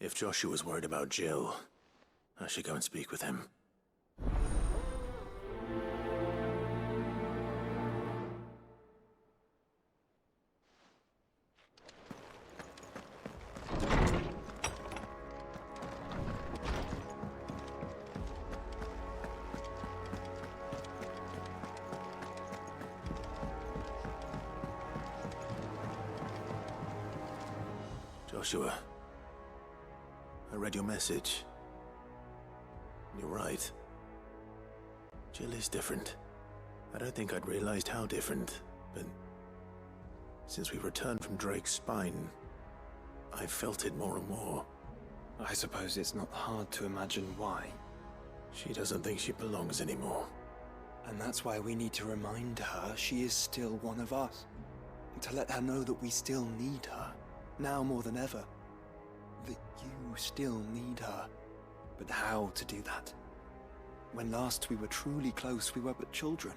If Joshua's worried about Jill, I should go and speak with him. Joshua, I read your message. You're right. Jill is different. I don't think I'd realized how different, but since we returned from Drake's spine, I've felt it more and more. I suppose it's not hard to imagine why. She doesn't think she belongs anymore. And that's why we need to remind her she is still one of us. To let her know that we still need her. Now more than ever. That you still need her. But how to do that? When last we were truly close, we were but children.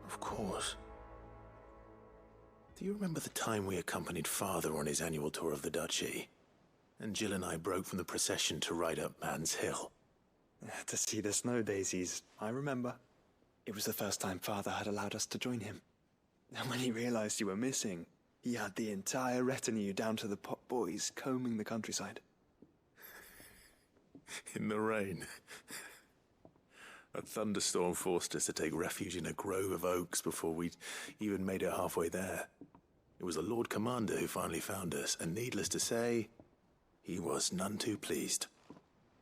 Of course. Do you remember the time we accompanied Father on his annual tour of the Duchy? And Jill and I broke from the procession to ride up Man's Hill. To see the snow daisies, I remember. It was the first time Father had allowed us to join him. And when he realized you were missing, he had the entire retinue down to the pot boys combing the countryside. In the rain. A thunderstorm forced us to take refuge in a grove of oaks before we'd even made it halfway there. It was the Lord Commander who finally found us, and needless to say, he was none too pleased.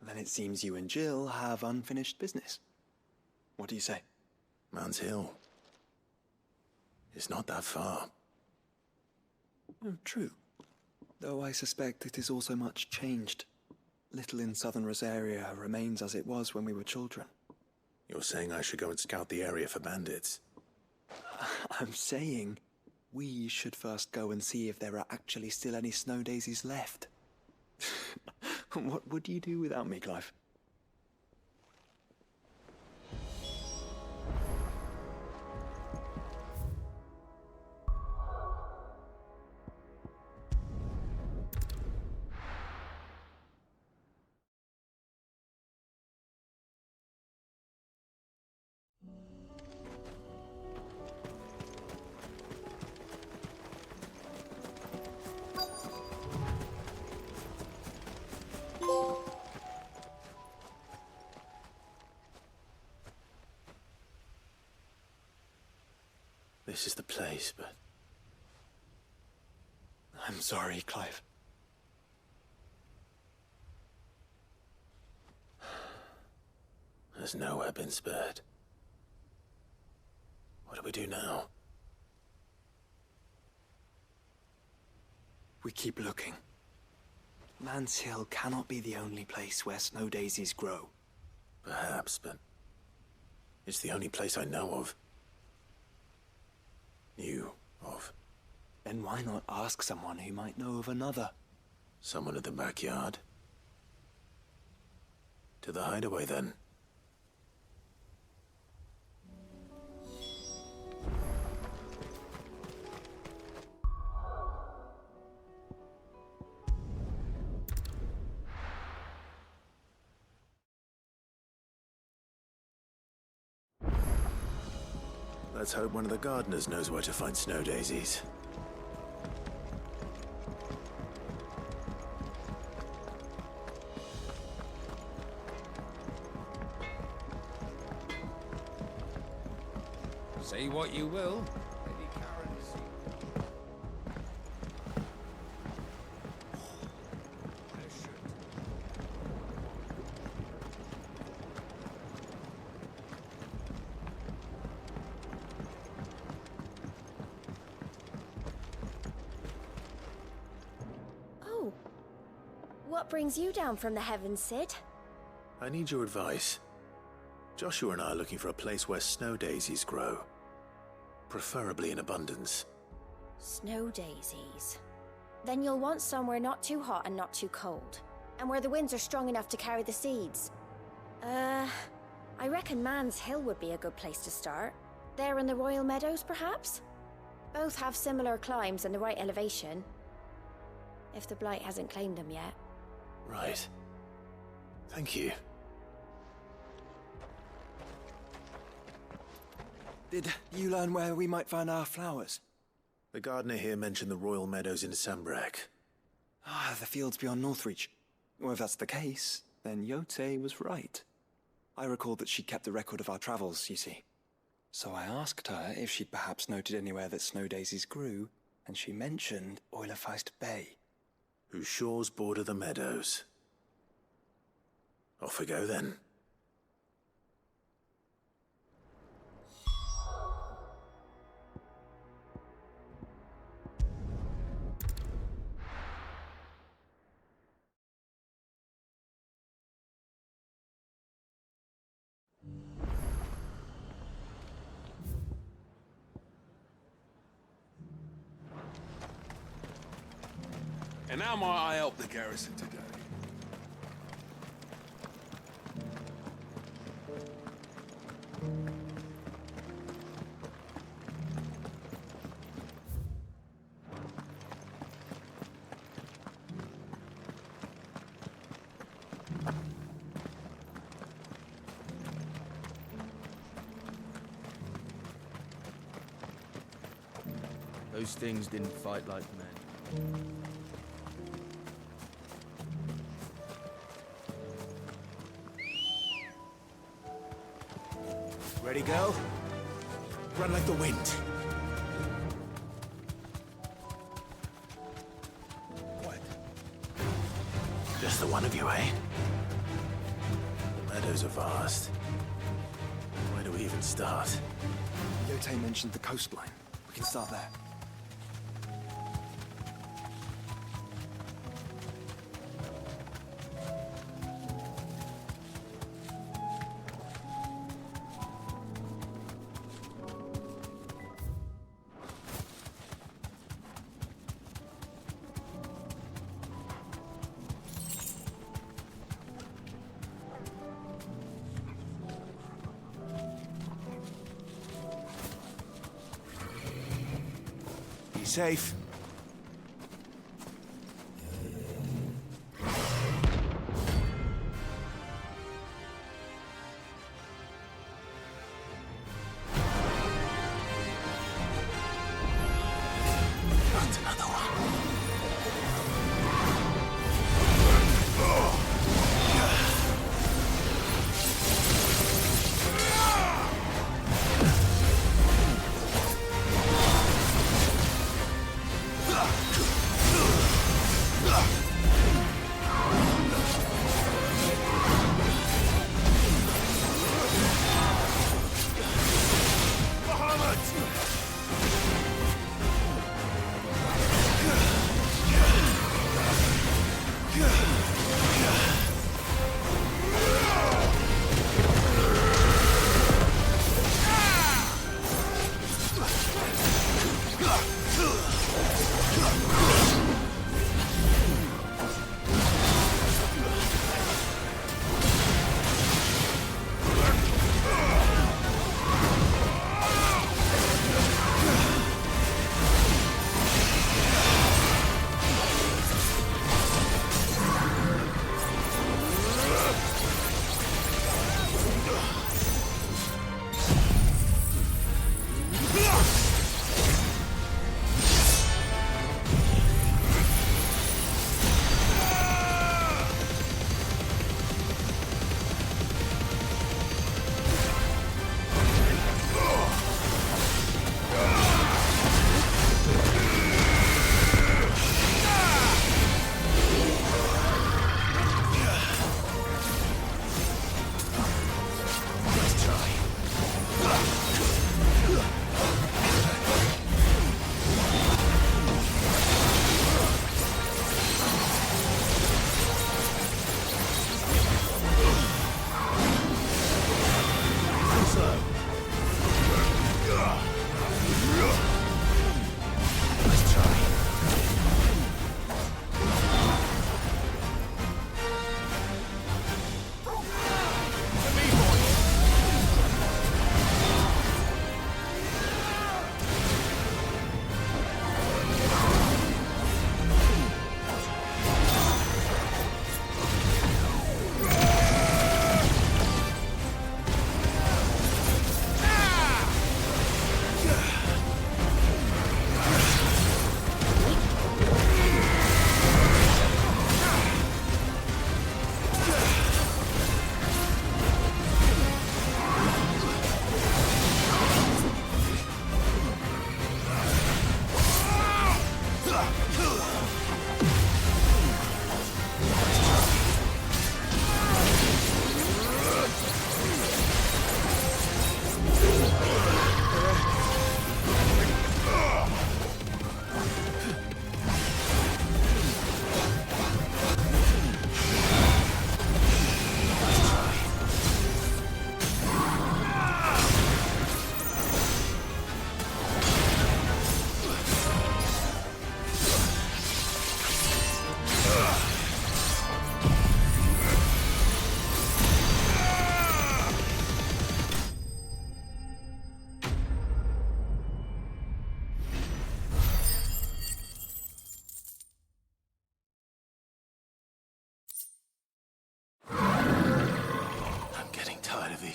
Then it seems you and Jill have unfinished business. What do you say? Man's Hill. It's not that far. Oh, true. Though I suspect it is also much changed. Little in southern Rosaria remains as it was when we were children. You're saying I should go and scout the area for bandits? I'm saying we should first go and see if there are actually still any snow daisies left. What would you do without me, Clive? This is the place, but... I'm sorry, Clive. Has nowhere been spared. What do we do now? We keep looking. Man's Hill cannot be the only place where snow daisies grow. Perhaps, but... it's the only place I know of. Knew of. Then why not ask someone who might know of another? Someone in the backyard? To the hideaway, then. Let's hope one of the gardeners knows where to find snow daisies. Say what you will. What brings you down from the heavens, Sid? I need your advice. Joshua and I are looking for a place where snow daisies grow. Preferably in abundance. Snow daisies. Then you'll want somewhere not too hot and not too cold. And where the winds are strong enough to carry the seeds. I reckon Man's Hill would be a good place to start. There in the Royal Meadows, perhaps? Both have similar climbs and the right elevation. if the Blight hasn't claimed them yet. Right. Thank you. Did you learn where we might find our flowers? The gardener here mentioned the royal meadows in Sambrak. Ah, the fields beyond Northreach. Well, if that's the case, then Yote was right. I recalled that she kept a record of our travels, you see. So I asked her if she'd perhaps noted anywhere that snow daisies grew, and she mentioned Oilerfeist Bay. Whose shores border the meadows. Off we go then. And how might I help the garrison today? Those things didn't fight like men. Ready, go? Run like the wind. What? Just the one of you, eh? The meadows are vast. Where do we even start? Yote mentioned the coastline. We can start there. Safe. That's another one.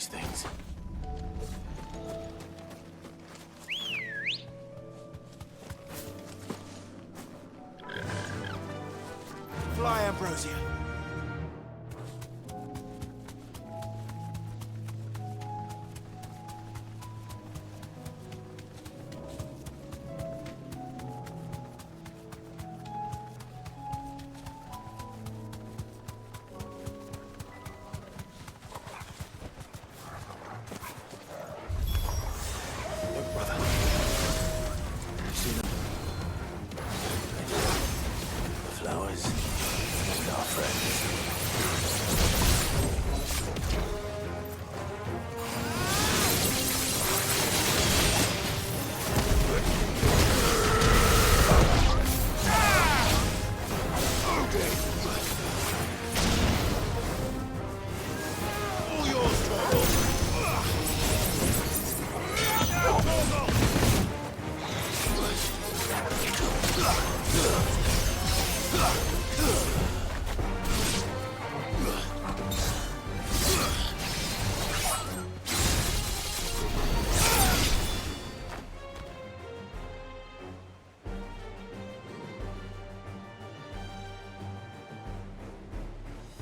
these things. Fly, Ambrosia. Look, brother. You see them? The flowers and our friends.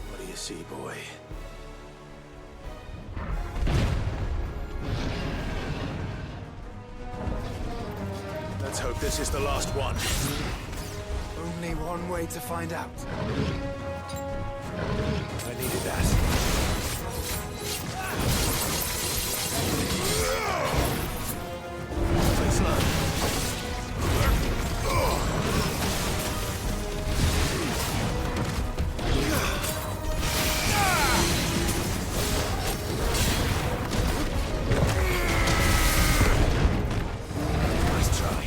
What do you see, boy? Let's hope this is the last one. Only one way to find out. I needed that. Play slow. Nice try.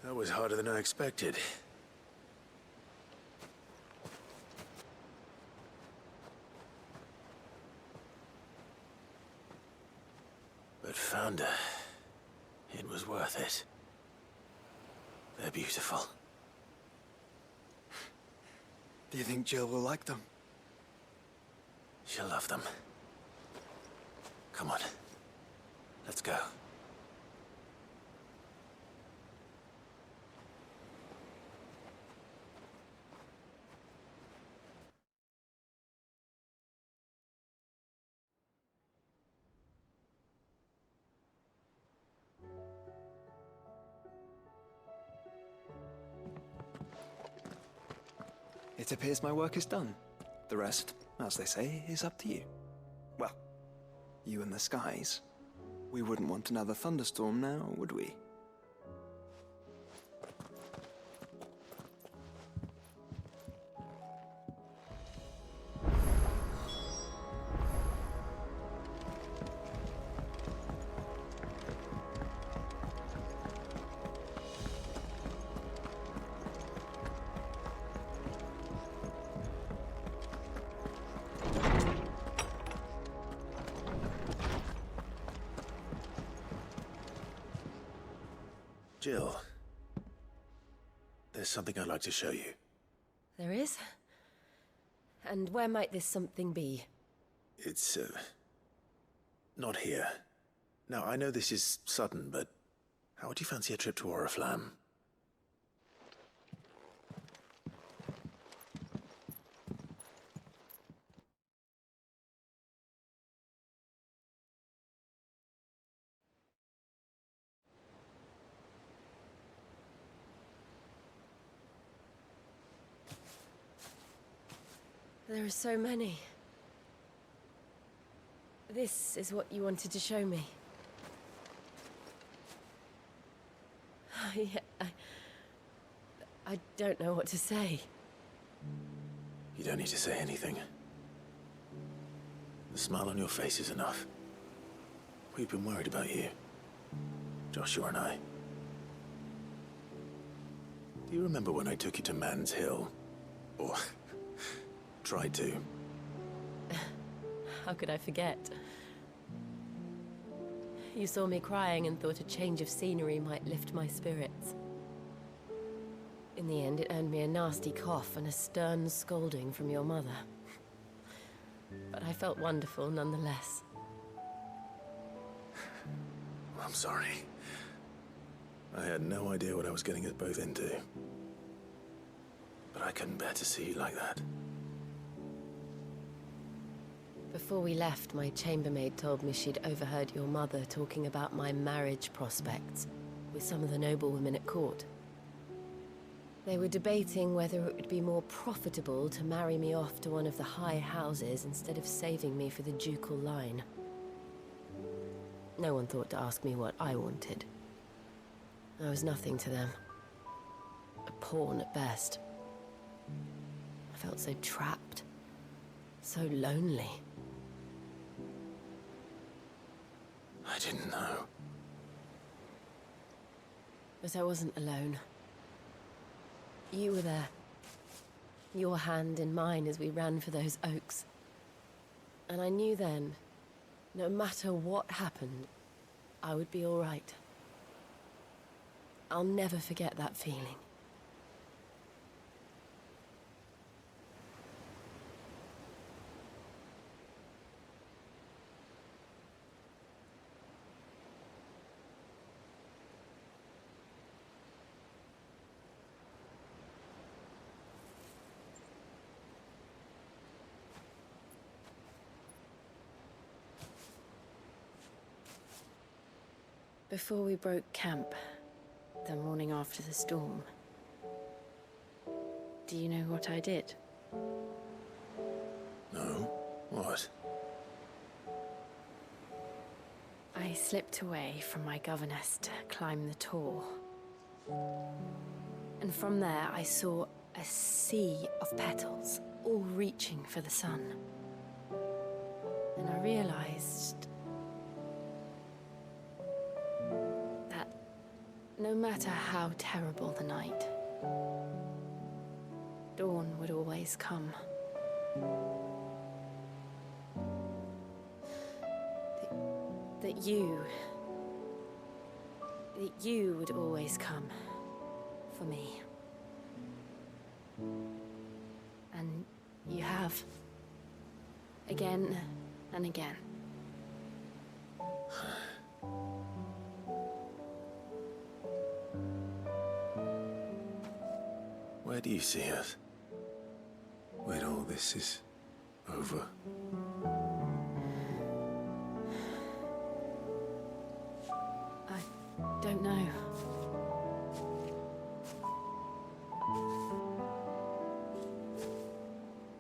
That was harder than I expected. But found her. It was worth it. They're beautiful. Do you think Jill will like them? She'll love them. Come on. Let's go. It appears my work is done. The rest, as they say, is up to you. Well, you and the skies. We wouldn't want another thunderstorm now, would we? Jill, there's something I'd like to show you. There is? And where might this something be? It's, not here. Now, I know this is sudden, but how would you fancy a trip to Oriflamme? There are so many. This is what you wanted to show me. I don't know what to say. You don't need to say anything. The smile on your face is enough. We've been worried about you. Joshua and I. Do you remember when I took you to Man's Hill? Or tried to? How could I forget? You saw me crying and thought a change of scenery might lift my spirits. In the end, it earned me a nasty cough and a stern scolding from your mother. But I felt wonderful nonetheless. I'm sorry. I had no idea what I was getting us both into. But I couldn't bear to see you like that. Before we left, my chambermaid told me she'd overheard your mother talking about my marriage prospects with some of the noblewomen at court. They were debating whether it would be more profitable to marry me off to one of the high houses instead of saving me for the ducal line. No one thought to ask me what I wanted. I was nothing to them. A pawn at best. I felt so trapped. So lonely. I didn't know. But I wasn't alone. You were there. Your hand in mine as we ran for those oaks. And I knew then, no matter what happened, I would be all right. I'll never forget that feeling. Before we broke camp, the morning after the storm, do you know what I did? No? What? I slipped away from my governess to climb the tor. And from there I saw a sea of petals, all reaching for the sun. And I realized that no matter how terrible the night, dawn would always come. That you would always come for me. And you have. Again and again. Where do you see us? When all this is over? I don't know.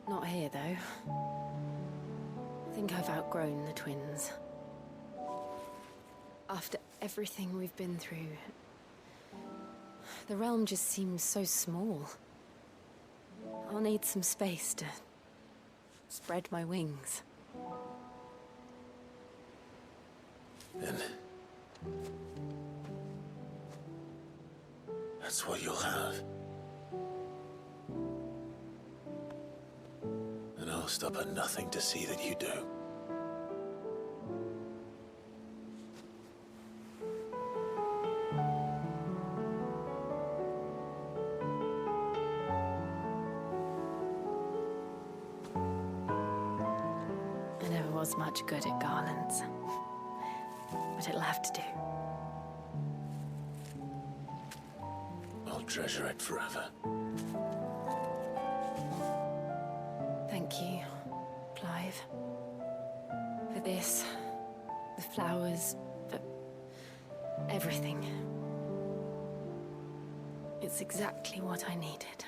Not here, though. I think I've outgrown the twins. After everything we've been through, the realm just seems so small. I'll need some space to spread my wings. Then that's what you'll have. And I'll stop at nothing to see that you do. was much good at garlands. But it'll have to do. I'll treasure it forever. Thank you, Clive. For this, the flowers, for everything. It's exactly what I needed.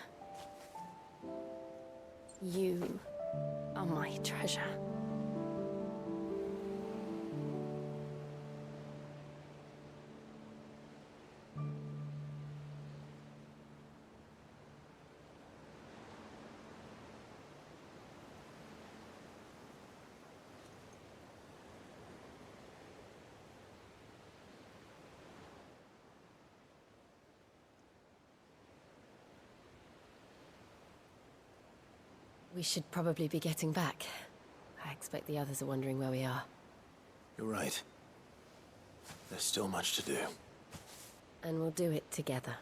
You are my treasure. We should probably be getting back. I expect the others are wondering where we are. You're right. There's still much to do. And we'll do it together.